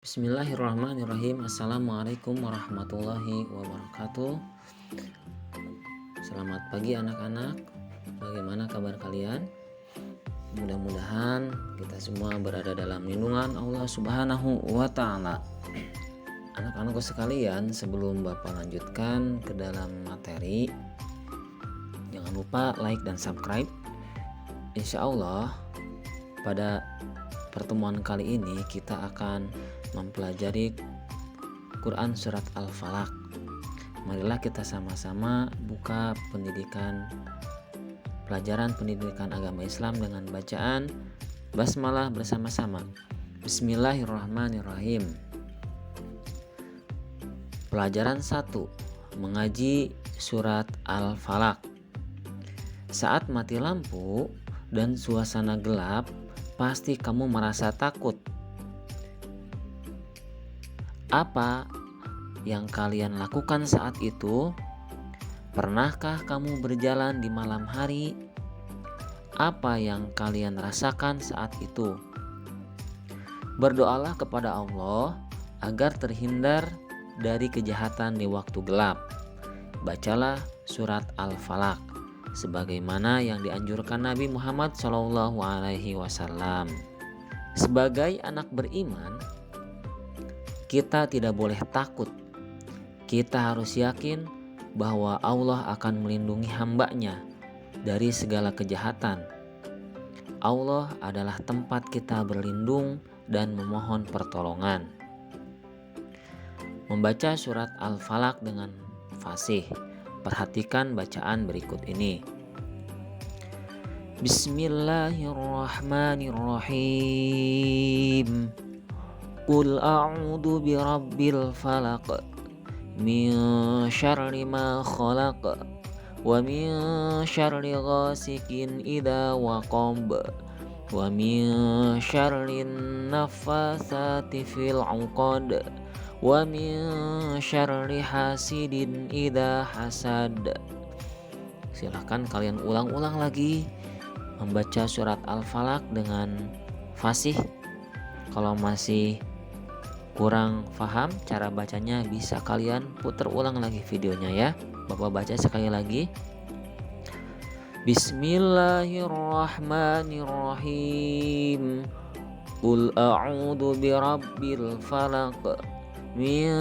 Bismillahirrahmanirrahim. Assalamualaikum warahmatullahi wabarakatuh. Selamat pagi anak-anak. Bagaimana kabar kalian? Mudah-mudahan kita semua berada dalam lindungan Allah Subhanahu wa taala. Anak-anakku sekalian, sebelum Bapak lanjutkan ke dalam materi, jangan lupa like dan subscribe. Insya Allah pada pertemuan kali ini kita akan mempelajari Quran Surat Al-Falaq. Marilah kita sama-sama buka pelajaran pendidikan agama Islam dengan bacaan basmalah bersama-sama. Bismillahirrahmanirrahim. Pelajaran 1. Mengaji Surat Al-Falaq. Saat mati lampu dan suasana gelap, pasti kamu merasa takut. Apa yang kalian lakukan saat itu? Pernahkah kamu berjalan di malam hari? Apa yang kalian rasakan saat itu? Berdoalah kepada Allah agar terhindar dari kejahatan di waktu gelap. Bacalah surat Al-Falaq sebagaimana yang dianjurkan Nabi Muhammad SAW. Sebagai anak beriman, kita tidak boleh takut. Kita harus yakin bahwa Allah akan melindungi hamba-Nya dari segala kejahatan. Allah adalah tempat kita berlindung dan memohon pertolongan. Membaca surat Al-Falaq dengan fasih. Perhatikan bacaan berikut ini. Bismillahirrahmanirrahim. Qul a'udzu birabbil falaq min syarri ma khalaq wa min syarri ghasikin idza waqab wa min syarri naffasati fil 'uqad wa min syarri hasidin idza hasad. Silahkan kalian ulang-ulang lagi membaca surat Al-Falaq dengan fasih. Kalau masih kurang paham cara bacanya, bisa kalian putar ulang lagi videonya ya. Bapak baca sekali lagi. Bismillahirrahmanirrahim. Qul a'udzu birabbil falaq min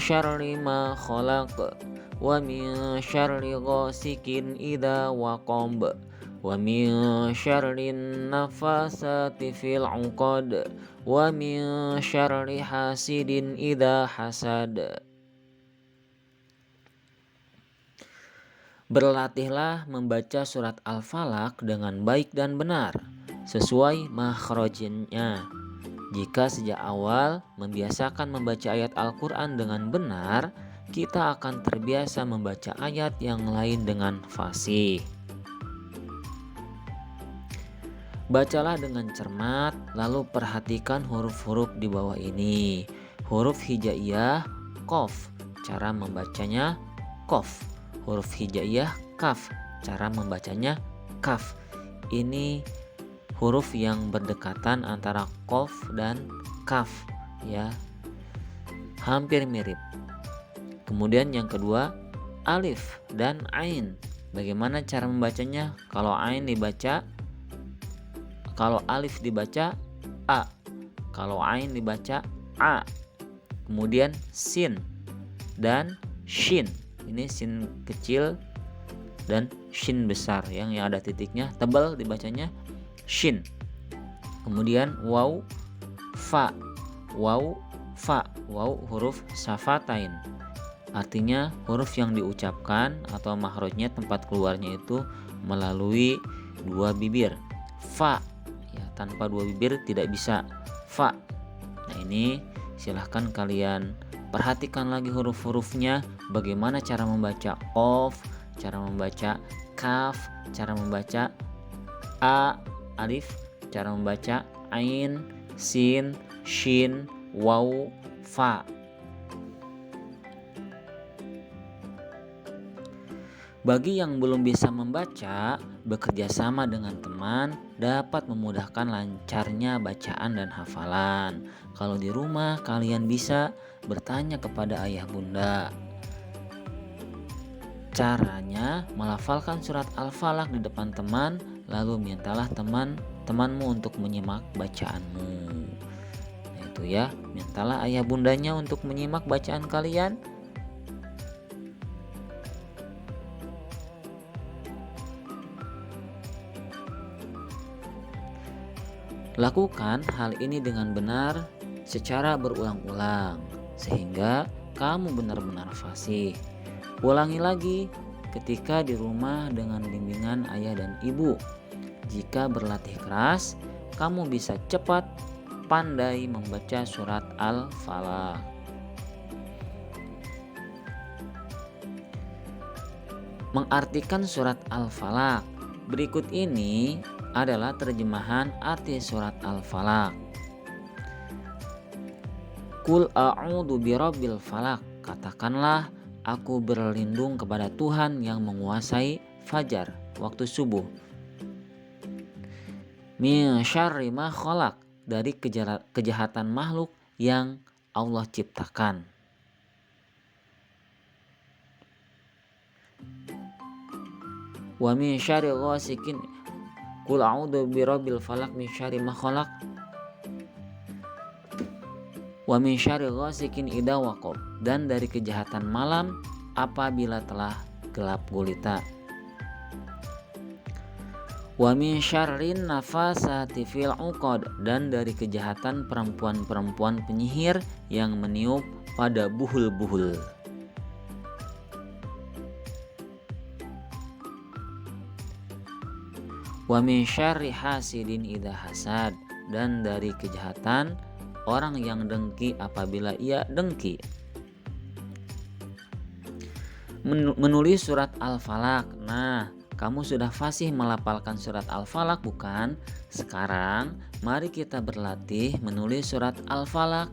syarri ma khalaq wa min syarri ghasikin idza waqab wa min syarri naffasati fil 'uqad wa min syarri hasidin idza hasad. Berlatihlah membaca surat Al-Falaq dengan baik dan benar sesuai makhrajnya. Jika sejak awal membiasakan membaca ayat Al-Quran dengan benar, kita akan terbiasa membaca ayat yang lain dengan fasih. Bacalah dengan cermat, lalu perhatikan huruf-huruf di bawah ini. Huruf hijaiyah qaf, cara membacanya qaf. Huruf hijaiyah kaf, cara membacanya kaf. Ini huruf yang berdekatan antara qaf dan kaf ya. Hampir mirip. Kemudian yang kedua, alif dan ain. Bagaimana cara membacanya? Kalau alif dibaca a, kalau ain dibaca a. Kemudian sin dan shin. Ini sin kecil dan shin besar yang ada titiknya, tebal dibacanya shin. Kemudian waw, fa. Waw, fa. Waw huruf syafatain. Artinya huruf yang diucapkan atau makhrajnya, tempat keluarnya itu melalui dua bibir. Fa. Ya, tanpa dua bibir tidak bisa fa. Nah, ini silahkan kalian perhatikan lagi huruf-hurufnya, bagaimana cara membaca qaf, cara membaca kaf, cara membaca a, alif, cara membaca ain, sin, shin, waw, fa. Bagi yang belum bisa membaca, bekerja sama dengan teman dapat memudahkan lancarnya bacaan dan hafalan. Kalau di rumah, kalian bisa bertanya kepada ayah bunda. Caranya, melafalkan surat Al-Falaq di depan teman, lalu mintalah temanmu untuk menyimak bacaanmu. Nah, itu ya, mintalah ayah bundanya untuk menyimak bacaan kalian. Lakukan hal ini dengan benar secara berulang-ulang sehingga kamu benar-benar fasih. Ulangi lagi ketika di rumah dengan bimbingan ayah dan ibu. Jika berlatih keras, kamu bisa cepat pandai membaca surat Al-Falaq. Mengartikan surat Al-Falaq. Berikut ini adalah terjemahan arti surat Al-Falaq. Qul a'udzu birabbil falaq. Katakanlah, aku berlindung kepada Tuhan yang menguasai fajar, waktu subuh. Min syarri ma khalaq. Dari kejahatan makhluk yang Allah ciptakan. Wa min syarri ghasikin. Qul a'udzu birabbil falaq min syarri ma khalaq. Wa min syarri ghasikin idza waqab. Dan dari kejahatan malam apabila telah gelap gulita. Wa min syarrin nafasati fil 'uqad. Dan dari kejahatan perempuan-perempuan penyihir yang meniup pada buhul-buhul. Wa min syarri hasidin idza hasad. Dan dari kejahatan orang yang dengki apabila ia dengki. Menulis surat Al-Falaq. Nah, kamu sudah fasih melafalkan surat Al-Falaq bukan? Sekarang mari kita berlatih menulis surat Al-Falaq.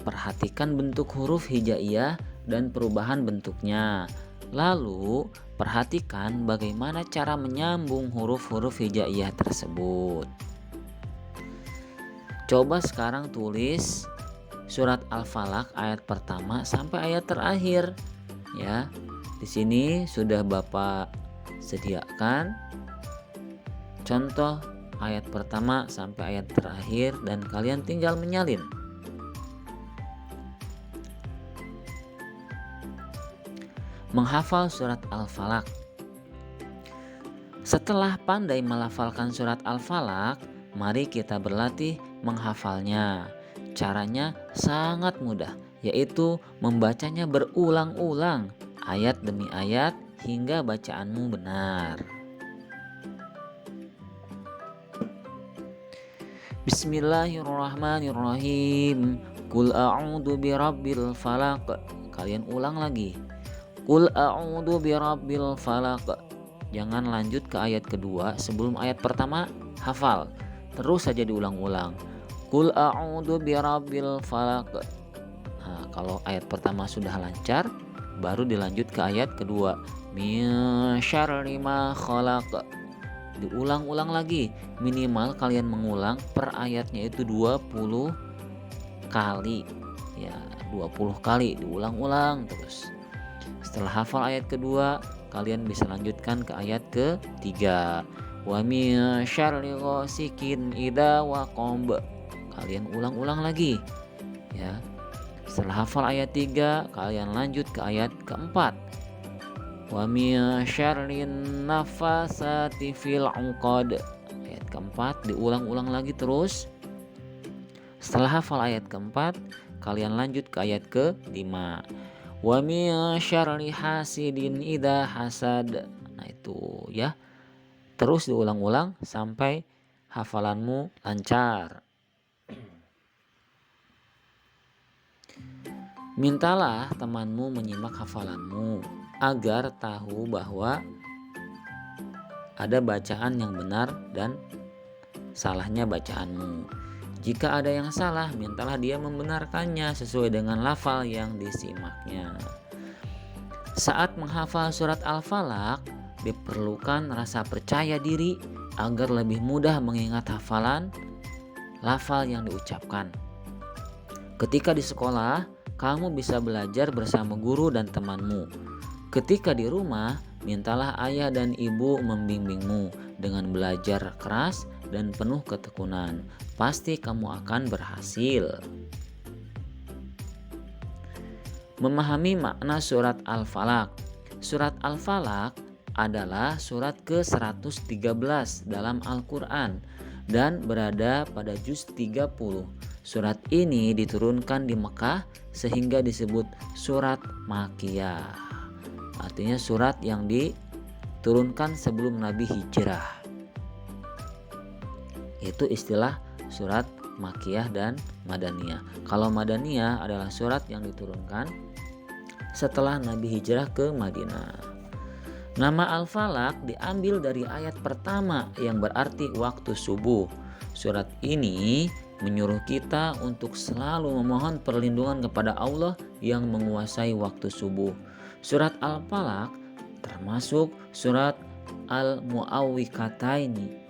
Perhatikan bentuk huruf hijaiyah dan perubahan bentuknya. Lalu perhatikan bagaimana cara menyambung huruf-huruf hijaiyah tersebut. Coba sekarang tulis surat Al-Falaq ayat pertama sampai ayat terakhir. Ya, di sini sudah Bapak sediakan contoh ayat pertama sampai ayat terakhir dan kalian tinggal menyalin. Menghafal surat Al-Falaq. Setelah pandai melafalkan surat Al-Falaq, mari kita berlatih menghafalnya. Caranya sangat mudah, yaitu membacanya berulang-ulang, ayat demi ayat, hingga bacaanmu benar. Bismillahirrahmanirrahim. Qul a'udzu birabbil falaq. Kalian ulang lagi. Qul a'udzu birabbil falaq. Jangan lanjut ke ayat kedua sebelum ayat pertama hafal. Terus saja diulang-ulang. Qul a'udzu birabbil falaq. Nah, kalau ayat pertama sudah lancar, baru dilanjut ke ayat kedua. Min syarri ma khalaq. Diulang-ulang lagi. Minimal kalian mengulang per ayatnya itu 20 kali. Ya, 20 kali diulang-ulang terus. Setelah hafal ayat kedua, kalian bisa lanjutkan ke ayat ketiga. Wa min syarri ghasikin idza waqab. Kalian ulang-ulang lagi. Ya. Setelah hafal ayat 3, kalian lanjut ke ayat keempat. Wa min syarrin nafasati fil 'uqad. Ayat keempat diulang-ulang lagi terus. Setelah hafal ayat keempat, kalian lanjut ke ayat kelima. Wa min syarri hasidin idza hasad. Nah itu ya. Terus diulang-ulang sampai hafalanmu lancar. Mintalah temanmu menyimak hafalanmu agar tahu bahwa ada bacaan yang benar dan salahnya bacaanmu. Jika ada yang salah, mintalah dia membenarkannya sesuai dengan lafal yang disimaknya. Saat menghafal surat Al-Falaq, diperlukan rasa percaya diri agar lebih mudah mengingat hafalan lafal yang diucapkan. Ketika di sekolah, kamu bisa belajar bersama guru dan temanmu. Ketika di rumah, mintalah ayah dan ibu membimbingmu dengan belajar keras dan penuh ketekunan. Pasti kamu akan berhasil. Memahami makna surat Al-Falaq. Surat Al-Falaq adalah surat ke-113 dalam Al-Quran dan berada pada juz 30. Surat ini diturunkan di Mekah sehingga disebut surat Makkiyah. Artinya surat yang diturunkan sebelum Nabi hijrah. Itu istilah surat Makkiyah dan Madaniyah. Kalau Madaniyah adalah surat yang diturunkan setelah Nabi hijrah ke Madinah. Nama Al-Falaq diambil dari ayat pertama yang berarti waktu subuh. Surat ini menyuruh kita untuk selalu memohon perlindungan kepada Allah yang menguasai waktu subuh. Surat Al-Falaq termasuk surat Al-Mu'awwikataini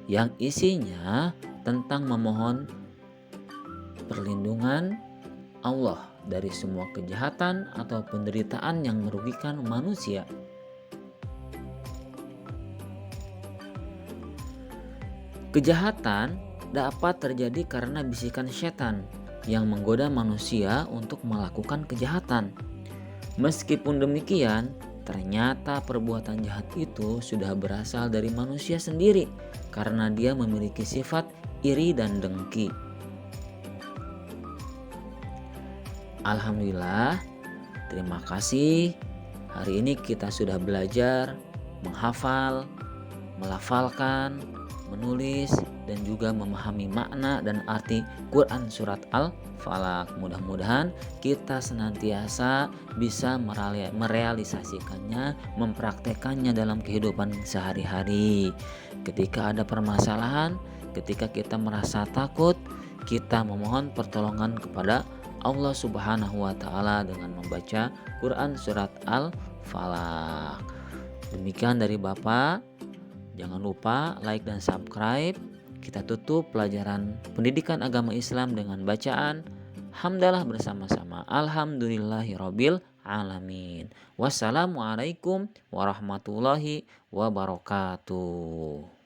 yang isinya tentang memohon perlindungan Allah dari semua kejahatan atau penderitaan yang merugikan manusia. Kejahatan dapat terjadi karena bisikan setan yang menggoda manusia untuk melakukan kejahatan. Meskipun demikian, ternyata perbuatan jahat itu sudah berasal dari manusia sendiri karena dia memiliki sifat iri dan dengki. Alhamdulillah, terima kasih. Hari ini kita sudah belajar menghafal, melafalkan, menulis, dan juga memahami makna dan arti Quran surat Al-Falaq. Mudah-mudahan kita senantiasa bisa merealisasikannya, mempraktekannya dalam kehidupan sehari-hari. Ketika ada permasalahan, ketika kita merasa takut, kita memohon pertolongan kepada Allah Subhanahu wa Ta'ala dengan membaca Quran surat Al-Falaq. Demikian dari Bapak. Jangan lupa like dan subscribe. Kita tutup pelajaran pendidikan agama Islam dengan bacaan hamdalah bersama-sama. Alhamdulillahirabbil alamin. Wassalamualaikum warahmatullahi wabarakatuh.